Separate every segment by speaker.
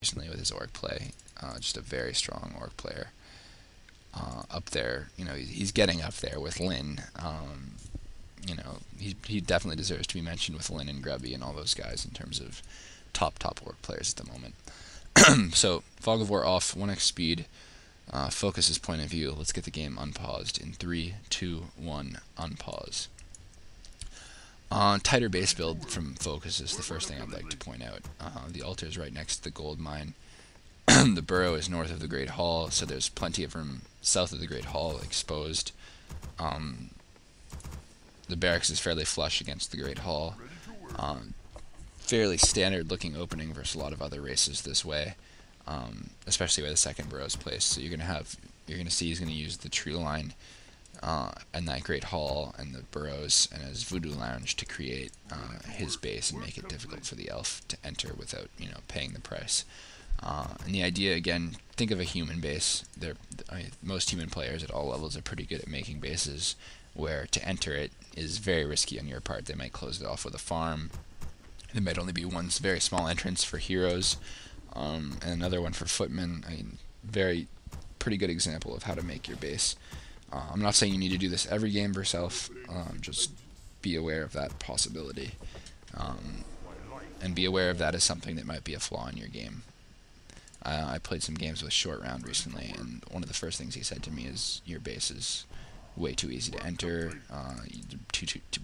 Speaker 1: recently with his orc play. Just a very strong orc player. Up there, he's getting up there with Lynn. He definitely deserves to be mentioned with Lynn and Grubby and all those guys in terms of top orc players at the moment. So Fog of War off, 1x speed, focus his point of view. Let's get the game unpaused in 3, 2, 1, unpause. Tighter base build from Focus is the first thing I'd like to point out. The altar is right next to the gold mine. The burrow is north of the Great Hall, so there's plenty of room south of the Great Hall exposed. The barracks is fairly flush against the Great Hall. Fairly standard looking opening versus a lot of other races this way, especially where the second burrow is placed. So you're gonna see he's gonna use the tree line and that Great Hall and the burrows and his Voodoo Lounge to create his base and make it difficult for the elf to enter without paying the price. And the idea, again, think of a human base. Most human players at all levels are pretty good at making bases where to enter it is very risky on your part. They might close it off with a farm. There might only be one very small entrance for heroes, and another one for footmen. Pretty good example of how to make your base. I'm not saying you need to do this every game versus elf. Just be aware of that possibility, and be aware of that as something that might be a flaw in your game. I played some games with Short Round recently, and one of the first things he said to me is, your base is way too easy to enter,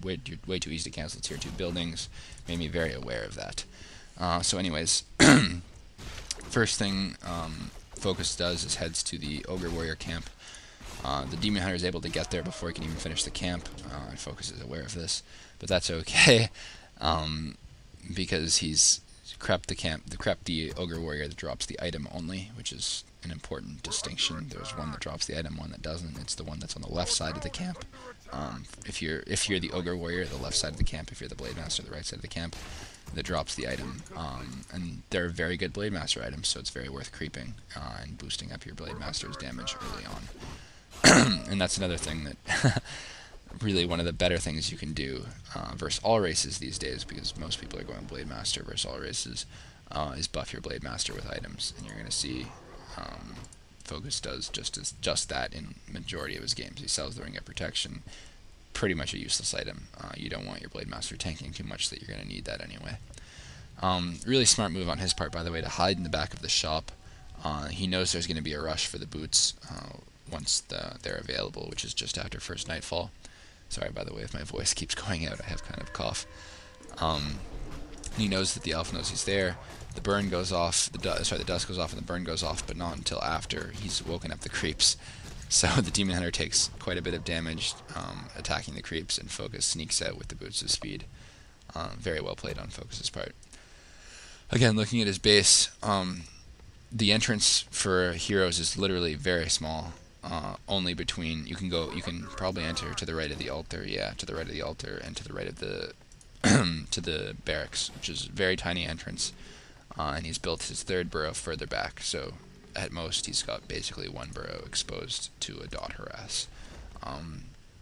Speaker 1: way too easy to cancel tier 2 buildings. Made me very aware of that. So anyways, first thing Focus does is heads to the Ogre Warrior camp. The Demon Hunter is able to get there before he can even finish the camp, and Focus is aware of this, but that's okay, because he's crept the Ogre Warrior that drops the item only, which is an important distinction. There's one that drops the item, one that doesn't. It's the one that's on the left side of the camp. If you're the Ogre Warrior, the left side of the camp. If you're the Blade Master, the right side of the camp, that drops the item. And they're very good Blade Master items, so it's very worth creeping and boosting up your Blade Master's damage early on. And that's another thing that really one of the better things you can do versus all races these days, because most people are going Blade Master versus all races, is buff your Blade Master with items, and you're going to see Focus does just that in majority of his games. He sells the Ring of Protection, pretty much a useless item. You don't want your Blade Master tanking too much that you're going to need that anyway. Really smart move on his part, by the way, to hide in the back of the shop. He knows there's going to be a rush for the boots once they're available, which is just after first nightfall. Sorry, by the way, if my voice keeps going out, I have kind of a cough. He knows that the elf knows he's there. The burn goes off, the dust goes off and the burn goes off, but not until after he's woken up the creeps. So the Demon Hunter takes quite a bit of damage attacking the creeps, and Focus sneaks out with the boots of speed. Very well played on Focus's part. Again, looking at his base, the entrance for heroes is literally very small. Only between you can probably enter to the right of the altar, to the right of the altar, and to the right of the to the barracks, which is a very tiny entrance. And he's built his third burrow further back, so at most he's got basically one burrow exposed to a dot harass.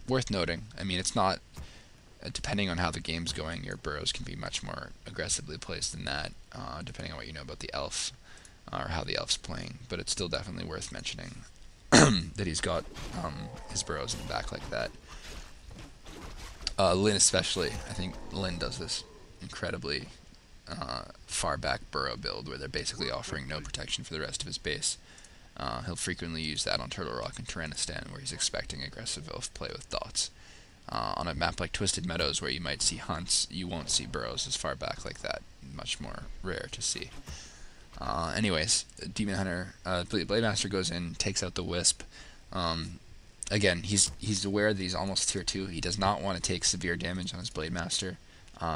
Speaker 1: Worth noting, I mean, it's not, depending on how the game's going, your burrows can be much more aggressively placed than that, depending on what you know about the elf, or how the elf's playing, but it's still definitely worth mentioning that he's got his burrows in the back like that. Lynn especially, I think Lynn does this incredibly far back burrow build where they're basically offering no protection for the rest of his base. He'll frequently use that on Turtle Rock and Tyrannistan, where he's expecting aggressive elf play with dots. On a map like Twisted Meadows, where you might see hunts, you won't see burrows as far back like that. Much more rare to see. Anyways, Demon Hunter, Blade Master goes in, takes out the Wisp. Again, he's aware that he's almost tier 2. He does not want to take severe damage on his Blade Master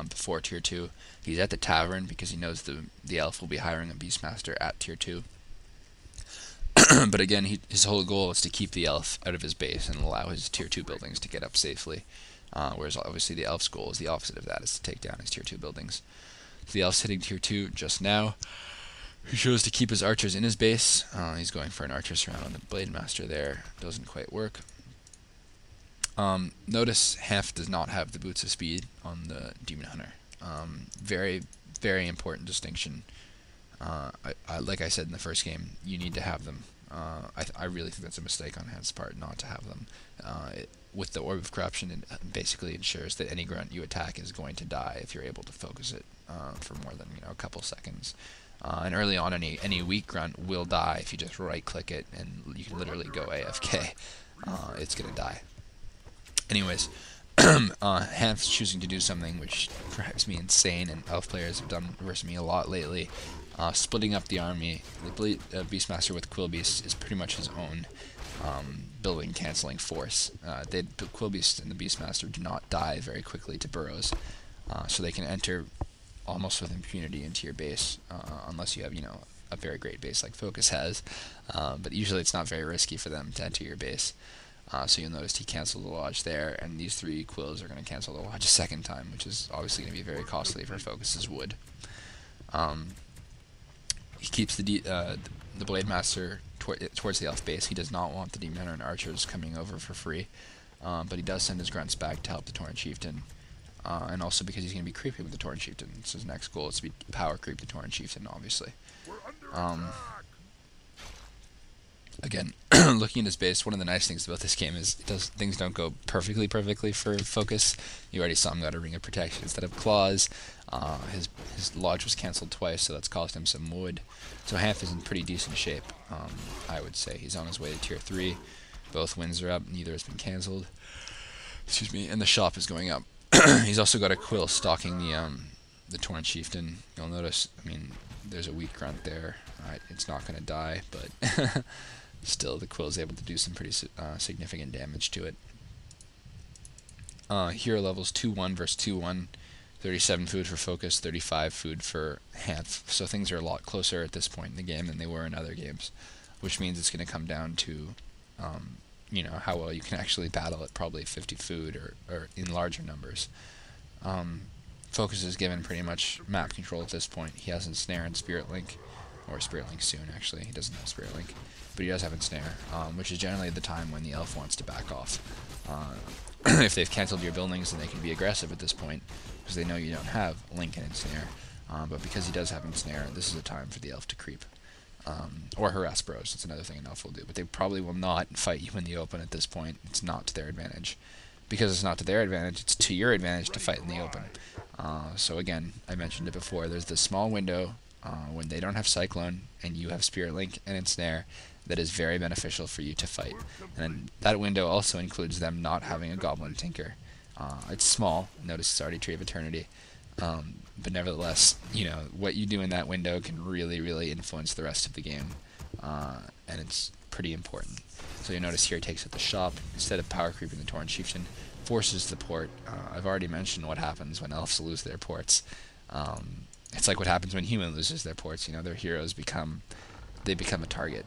Speaker 1: before tier 2. He's at the tavern because he knows the elf will be hiring a Beastmaster at tier 2. But again, his whole goal is to keep the elf out of his base and allow his tier 2 buildings to get up safely. Whereas obviously the elf's goal is the opposite of that, is to take down his tier 2 buildings. So the elf's hitting tier 2 just now. He chose to keep his archers in his base. He's going for an archer surround on the Blade Master there. Doesn't quite work. Notice Hef does not have the boots of speed on the Demon Hunter. Very, very important distinction. Like I said in the first game, you need to have them. I really think that's a mistake on Hans' part not to have them. With the Orb of Corruption, it basically ensures that any grunt you attack is going to die if you're able to focus it for more than a couple seconds. And early on, any weak grunt will die if you just right-click it, and you can literally go AFK. It's gonna die. Anyways, Hanf's choosing to do something which drives me insane, and elf players have done versus me a lot lately. Splitting up the army. The Beastmaster with Quillbeast is pretty much his own building canceling force. The Quillbeast and the Beastmaster do not die very quickly to burrows, so they can enter almost with impunity into your base, unless you have a very great base like Focus has. But usually it's not very risky for them to enter your base. So you'll notice he canceled the lodge there, and these 3 quills are going to cancel the lodge a second time, which is obviously going to be very costly for Focus's wood. He keeps the Blade Master towards the elf base. He does not want the Demon Hunter and archers coming over for free, but he does send his grunts back to help the Tauren Chieftain, and also because he's going to be creepy with the Tauren Chieftain. So his next goal is to be power creep the Tauren Chieftain, obviously. Again, looking at his base, one of the nice things about this game is things don't go perfectly for Focus. You already saw him got a Ring of Protection instead of Claws. His lodge was cancelled twice, so that's cost him some wood. So Hanf is in pretty decent shape, I would say. He's on his way to tier 3. Both wins are up, neither has been cancelled. Excuse me, and the shop is going up. He's also got a Quill stalking the Tauren Chieftain. You'll notice, there's a weak grunt there. It's not going to die, but still, the Quill is able to do some pretty significant damage to it. Hero levels 2-1 versus 2-1. 37 food for Focus, 35 food for Hanf. So things are a lot closer at this point in the game than they were in other games, which means it's going to come down to, how well you can actually battle at probably 50 food or in larger numbers. Focus is given pretty much map control at this point. He has Ensnare and Spirit Link, or Spirit Link soon actually. He doesn't have Spirit Link, but he does have Ensnare, which is generally the time when the elf wants to back off. If they've cancelled your buildings, then they can be aggressive at this point, because they know you don't have Link and Ensnare. But because he does have Ensnare, this is a time for the elf to creep. Or harass bros, that's another thing an elf will do. But they probably will not fight you in the open at this point. It's not to their advantage. Because it's not to their advantage, it's to your advantage to fight in the open. So again, I mentioned it before, there's this small window when they don't have Cyclone and you have Spirit Link and Ensnare that is very beneficial for you to fight. And that window also includes them not having a Goblin Tinker. It's small, notice it's already Tree of Eternity, but nevertheless, what you do in that window can really, really influence the rest of the game, and it's pretty important. So you notice here he takes out the shop, instead of power creeping the Tauren Chieftain, forces the port. I've already mentioned what happens when elves lose their ports. It's like what happens when human loses their ports. Their heroes become a target.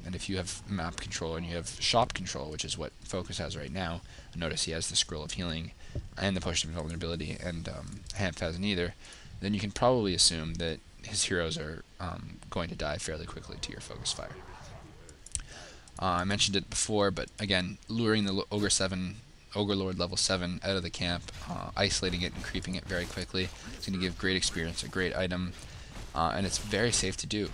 Speaker 1: And if you have map control and you have shop control, which is what Focus has right now, notice he has the Scroll of Healing and the Potion of Invulnerability, and Hanf has neither, then you can probably assume that his heroes are going to die fairly quickly to your Focus Fire. I mentioned it before, but again, luring the Ogre Lord level 7 out of the camp, isolating it and creeping it very quickly. It's going to give great experience, a great item, and it's very safe to do.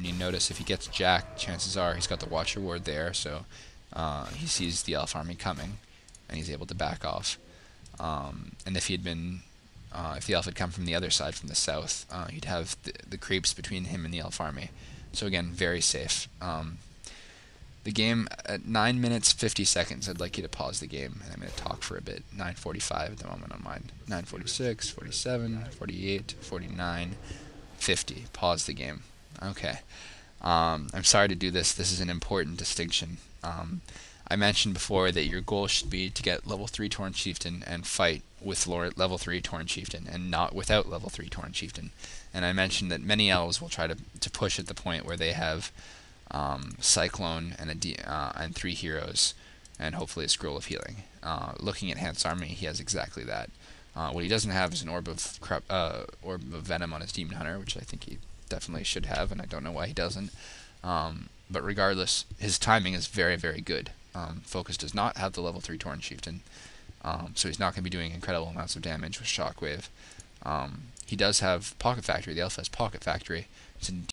Speaker 1: You notice if he gets jacked, chances are he's got the Watcher Ward there, so he sees the elf army coming, and he's able to back off. And if if the elf had come from the other side, from the south, he'd have the creeps between him and the elf army. So again, very safe. The game at 9 minutes 50 seconds. I'd like you to pause the game, and I'm going to talk for a bit. 9:45 at the moment on mine. 9:46, 47, 48, 49, 50. Pause the game. Okay. I'm sorry to do this. This is an important distinction. I mentioned before that your goal should be to get level 3 Tauren Chieftain and fight with level 3 Tauren Chieftain, and not without level 3 Tauren Chieftain. And I mentioned that many elves will try to push at the point where they have Cyclone and 3 heroes, and hopefully a Scroll of Healing. Looking at Hans' army, he has exactly that. What he doesn't have is an Orb of Venom on his Demon Hunter, which I think he definitely should have, and I don't know why he doesn't. But regardless, his timing is very, very good. Focus does not have the level 3 Tauren Chieftain, so he's not going to be doing incredible amounts of damage with Shockwave. he does have Pocket Factory. The elf has Pocket Factory. It's a